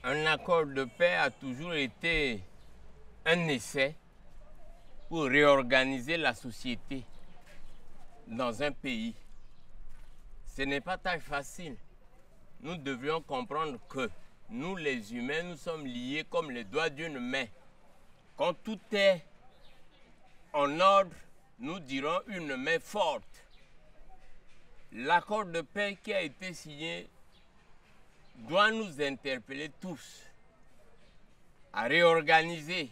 Un accord de paix a toujours été un essai pour réorganiser la société dans un pays. Ce n'est pas tâche facile. Nous devrions comprendre que nous, les humains, nous sommes liés comme les doigts d'une main. Quand tout est en ordre, nous dirons une main forte. L'accord de paix qui a été signé doit nous interpeller tous à réorganiser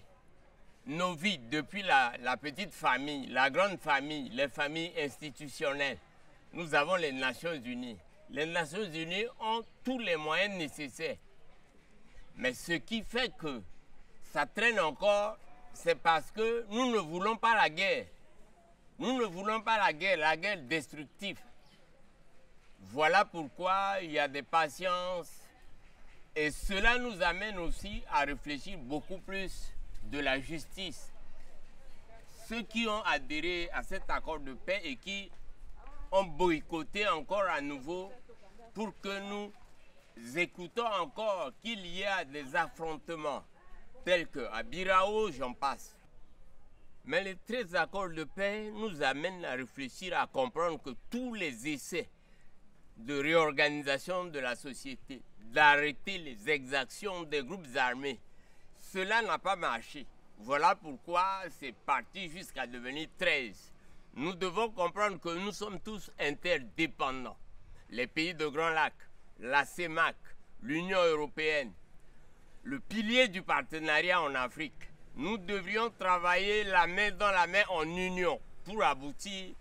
nos vies depuis la petite famille, la grande famille, les familles institutionnelles. Nous avons les Nations Unies. Les Nations Unies ont tous les moyens nécessaires. Mais ce qui fait que ça traîne encore, c'est parce que nous ne voulons pas la guerre. Nous ne voulons pas la guerre destructive. Voilà pourquoi il y a des patiences. Et cela nous amène aussi à réfléchir beaucoup plus de la justice. Ceux qui ont adhéré à cet accord de paix et qui ont boycotté encore à nouveau pour que nous écoutons encore qu'il y a des affrontements tels qu'à Birao, j'en passe. Mais les 13 accords de paix nous amènent à réfléchir, à comprendre que tous les essais de réorganisation de la société, d'arrêter les exactions des groupes armés, cela n'a pas marché. Voilà pourquoi c'est parti jusqu'à devenir 13. Nous devons comprendre que nous sommes tous interdépendants. Les pays de Grand Lac, la CEMAC, l'Union européenne, le pilier du partenariat en Afrique. Nous devrions travailler la main dans la main en union pour aboutir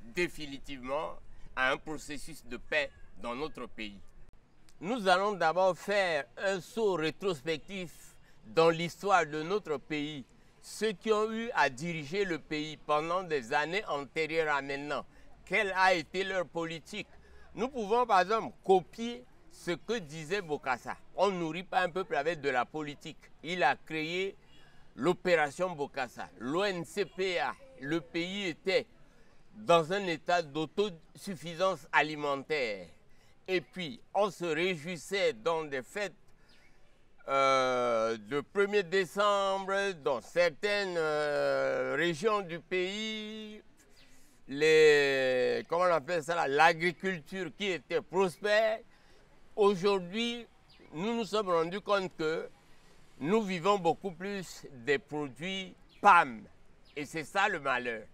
définitivement à un processus de paix dans notre pays. Nous allons d'abord faire un saut rétrospectif dans l'histoire de notre pays. Ceux qui ont eu à diriger le pays pendant des années antérieures à maintenant, quelle a été leur politique? Nous pouvons par exemple copier ce que disait Bokassa. On ne nourrit pas un peuple avec de la politique. Il a créé l'opération Bokassa, l'ONCPA. Le pays était dans un état d'autosuffisance alimentaire. Et puis, on se réjouissait dans des fêtes de 1er décembre, dans certaines régions du pays, comment on appelle ça, l'agriculture qui était prospère. Aujourd'hui, nous nous sommes rendus compte que nous vivons beaucoup plus des produits PAM. Et c'est ça le malheur.